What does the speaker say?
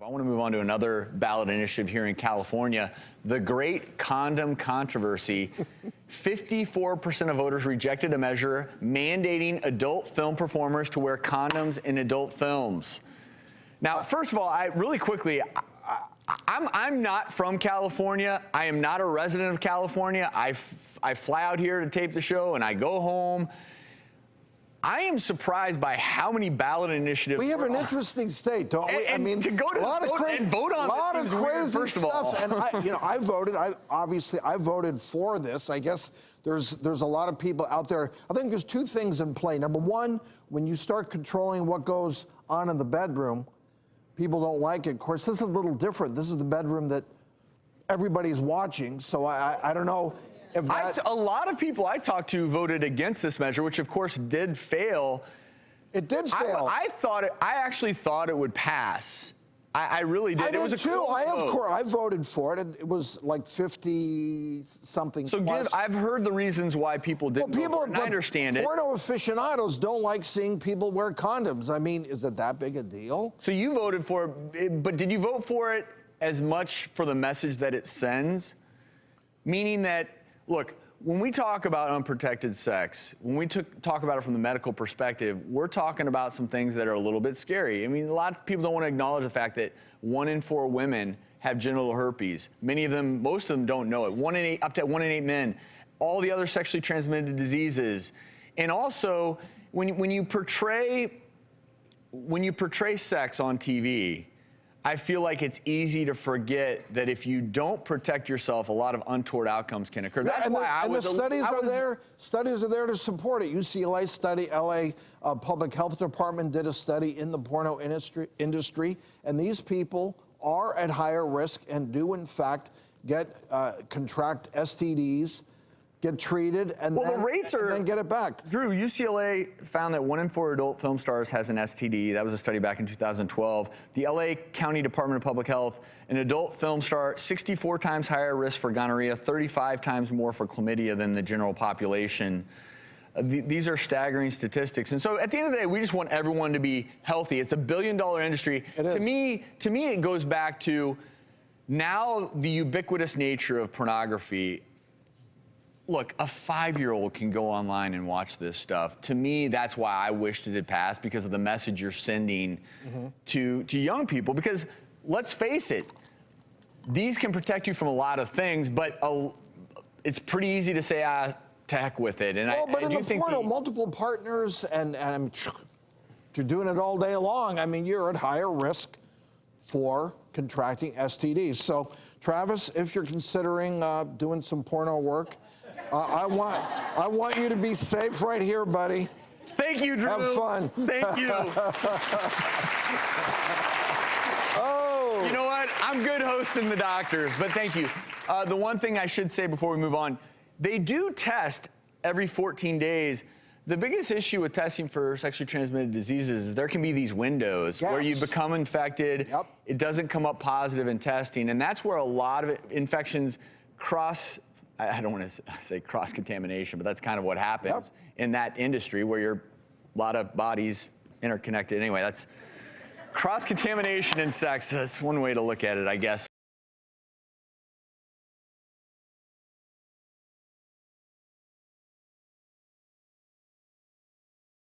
I want to move on to another ballot initiative here in California, the great condom controversy. 54% of voters rejected a measure mandating adult film performers to wear condoms in adult films. Now, first of all, I'm not from California. I am not a resident of California. I fly out here to tape the show and I go home. I am surprised by how many ballot initiatives. We have an interesting state, don't we? I mean, to go to a lot of vote on a lot of crazy first of all. stuff. And I voted. I voted for this. I guess there's a lot of people out there. I think there's two things in play. Number one, when you start controlling what goes on in the bedroom, people don't like it. Of course, this is a little different. This is the bedroom that everybody's watching. So I don't know. A lot of people I talked to voted against this measure, which of course did fail. It did fail. I actually thought it would pass. I really did. I did too. I voted for it. It was like 50-something. So I've heard the reasons why people didn't vote for it, and I understand it. Porno aficionados don't like seeing people wear condoms. I mean, is it that big a deal? So you voted for it, but did you vote for it as much for the message that it sends? Meaning that, look, when we talk about unprotected sex, when we talk about it from the medical perspective, we're talking about some things that are a little bit scary. I mean, a lot of people don't want to acknowledge the fact that 1 in 4 women have genital herpes. Many of them, most of them don't know it. Up to 1 in 8 men. All the other sexually transmitted diseases. And also, when you portray sex on TV, I feel like it's easy to forget that if you don't protect yourself, a lot of untoward outcomes can occur. That's why the studies are there to support it. UCLA study, LA Public Health Department did a study in the porno industry, and these people are at higher risk and do in fact contract STDs, get treated, and then get it back. Drew, UCLA found that 1 in 4 adult film stars has an STD. That was a study back in 2012. The LA County Department of Public Health, an adult film star, 64 times higher risk for gonorrhea, 35 times more for chlamydia than the general population. These are staggering statistics. And so at the end of the day, we just want everyone to be healthy. It's a billion-dollar industry. To me, it goes back to now the ubiquitous nature of pornography. Look, a 5-year-old can go online and watch this stuff. To me, that's why I wished it had passed, because of the message you're sending to young people. Because let's face it, these can protect you from a lot of things, but it's pretty easy to say, to heck with it. And but in the porno, multiple partners, and you're doing it all day long. I mean, you're at higher risk for contracting STDs. So, Travis, if you're considering doing some porno work, I want you to be safe right here, buddy. Thank you, Drew. Have fun. Thank you. Oh. You know what? I'm good hosting the doctors, but thank you. The one thing I should say before we move on, they do test every 14 days. The biggest issue with testing for sexually transmitted diseases is there can be these windows where you become infected. It doesn't come up positive in testing, and that's where a lot of infections I don't want to say cross-contamination, but that's kind of what happens in that industry where you're a lot of bodies interconnected. Anyway, that's cross-contamination in sex. That's one way to look at it, I guess.